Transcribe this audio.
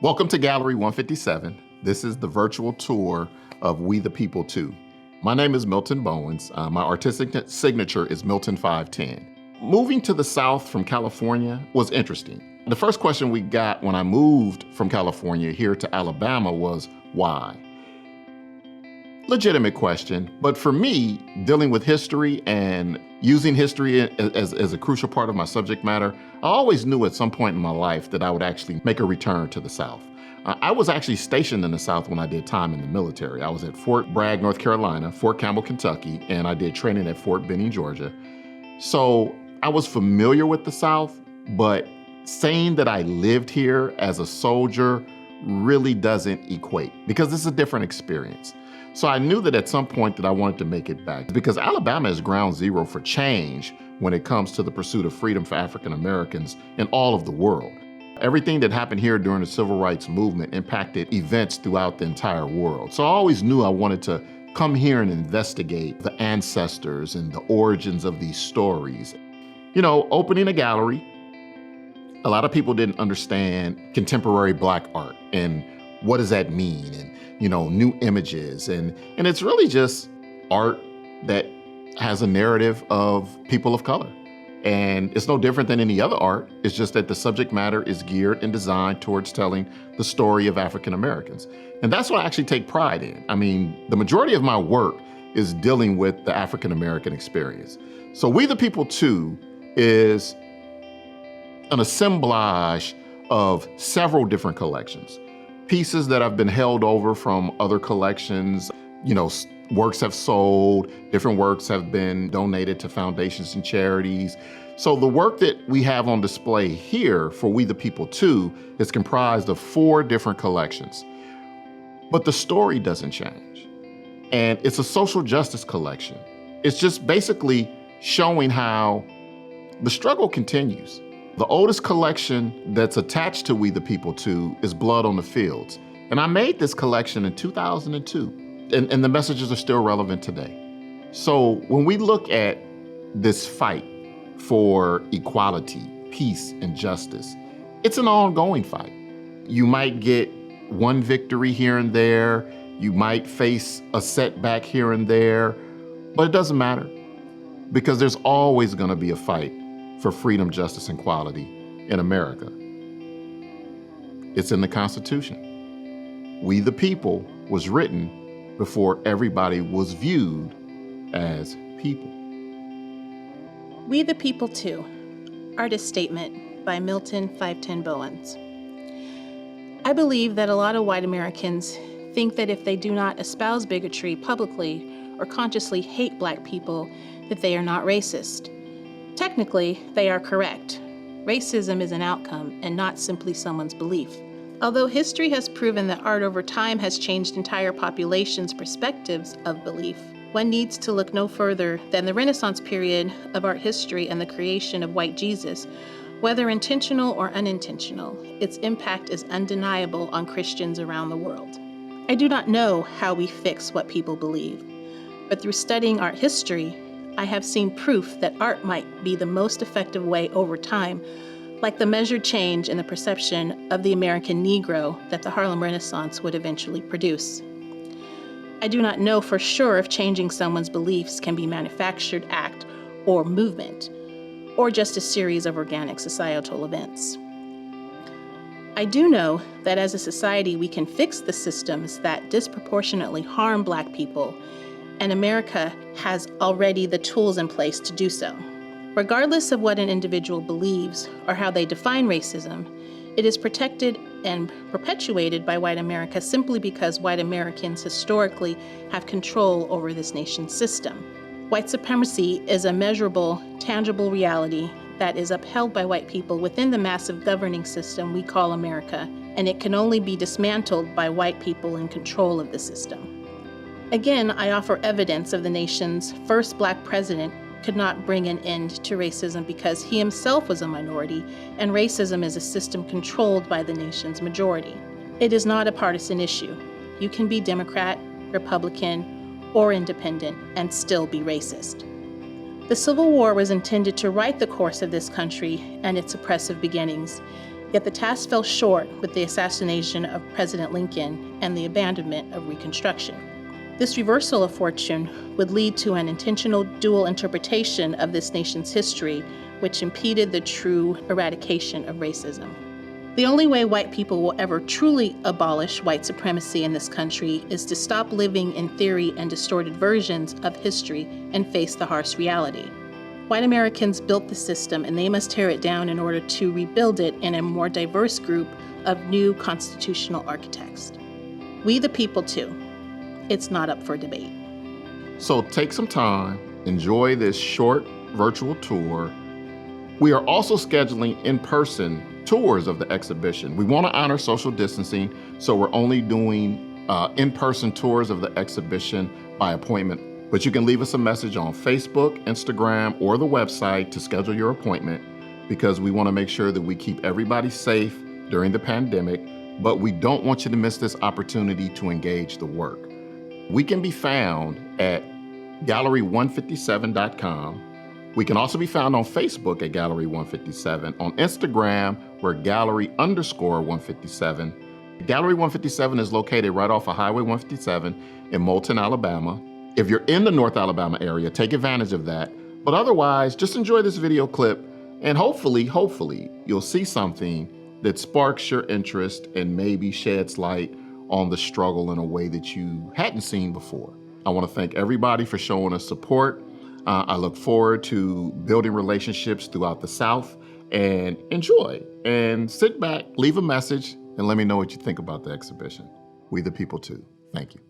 Welcome to Gallery 157. This is the virtual tour of We the People 2. My name is Milton Bowens. My artistic signature is Milton 510. Moving to the South from California was interesting. The first question we got when I moved from California here to Alabama was, why? Legitimate question, but for me, dealing with history and using history as a crucial part of my subject matter, I always knew at some point in my life that I would actually make a return to the South. I was actually stationed in the South when I did time in the military. I was at Fort Bragg, North Carolina, Fort Campbell, Kentucky, and I did training at Fort Benning, Georgia. So I was familiar with the South, but saying that I lived here as a soldier really doesn't equate because this is a different experience. So I knew that at some point that I wanted to make it back because Alabama is ground zero for change when it comes to the pursuit of freedom for African Americans in all of the world. Everything that happened here during the Civil Rights Movement impacted events throughout the entire world. So I always knew I wanted to come here and investigate the ancestors and the origins of these stories. You know, opening a gallery, a lot of people didn't understand contemporary Black art and what does that mean, and new images, and it's really just art that has a narrative of people of color. And it's no different than any other art. It's just that the subject matter is geared and designed towards telling the story of African Americans. And that's what I actually take pride in. I mean, the majority of my work is dealing with the African American experience. So We the People 2 is an assemblage of several different collections. Pieces that have been held over from other collections, works have sold, different works have been donated to foundations and charities. So the work that we have on display here for We the People 2 is comprised of 4 different collections. But the story doesn't change. And it's a social justice collection. It's just basically showing how the struggle continues. The oldest collection that's attached to We the People 2 is Blood on the Fields. And I made this collection in 2002, and the messages are still relevant today. So when we look at this fight for equality, peace, and justice, it's an ongoing fight. You might get one victory here and there, you might face a setback here and there, but it doesn't matter because there's always gonna be a fight for freedom, justice, and equality in America. It's in the Constitution. We the People was written before everybody was viewed as people. We the People 2, Artist Statement by Milton 510 Bowens. I believe that a lot of white Americans think that if they do not espouse bigotry publicly or consciously hate Black people, that they are not racist. Technically, they are correct. Racism is an outcome and not simply someone's belief. Although history has proven that art over time has changed entire populations' perspectives of belief, one needs to look no further than the Renaissance period of art history and the creation of White Jesus. Whether intentional or unintentional, its impact is undeniable on Christians around the world. I do not know how we fix what people believe, but through studying art history, I have seen proof that art might be the most effective way over time, like the measured change in the perception of the American Negro that the Harlem Renaissance would eventually produce. I do not know for sure if changing someone's beliefs can be manufactured act or movement, or just a series of organic societal events. I do know that as a society we can fix the systems that disproportionately harm Black people, and America has already the tools in place to do so. Regardless of what an individual believes or how they define racism, it is protected and perpetuated by white America simply because white Americans historically have control over this nation's system. White supremacy is a measurable, tangible reality that is upheld by white people within the massive governing system we call America, and it can only be dismantled by white people in control of the system. Again, I offer evidence of the nation's first Black president could not bring an end to racism because he himself was a minority, and racism is a system controlled by the nation's majority. It is not a partisan issue. You can be Democrat, Republican, or independent and still be racist. The Civil War was intended to right the course of this country and its oppressive beginnings. Yet the task fell short with the assassination of President Lincoln and the abandonment of Reconstruction. This reversal of fortune would lead to an intentional dual interpretation of this nation's history, which impeded the true eradication of racism. The only way white people will ever truly abolish white supremacy in this country is to stop living in theory and distorted versions of history and face the harsh reality. White Americans built the system, and they must tear it down in order to rebuild it in a more diverse group of new constitutional architects. We the people too. It's not up for debate. So take some time, enjoy this short virtual tour. We are also scheduling in-person tours of the exhibition. We want to honor social distancing, so we're only doing in-person tours of the exhibition by appointment. But you can leave us a message on Facebook, Instagram, or the website to schedule your appointment, because we want to make sure that we keep everybody safe during the pandemic, but we don't want you to miss this opportunity to engage the work. We can be found at gallery157.com. We can also be found on Facebook at Gallery 157. On Instagram, we're Gallery_157. Gallery 157 is located right off of Highway 157 in Moulton, Alabama. If you're in the North Alabama area, take advantage of that. But otherwise, just enjoy this video clip, and hopefully, you'll see something that sparks your interest and maybe sheds light on the struggle in a way that you hadn't seen before. I want to thank everybody for showing us support. I look forward to building relationships throughout the South, and enjoy and sit back, leave a message, and let me know what you think about the exhibition. We the people too. Thank you.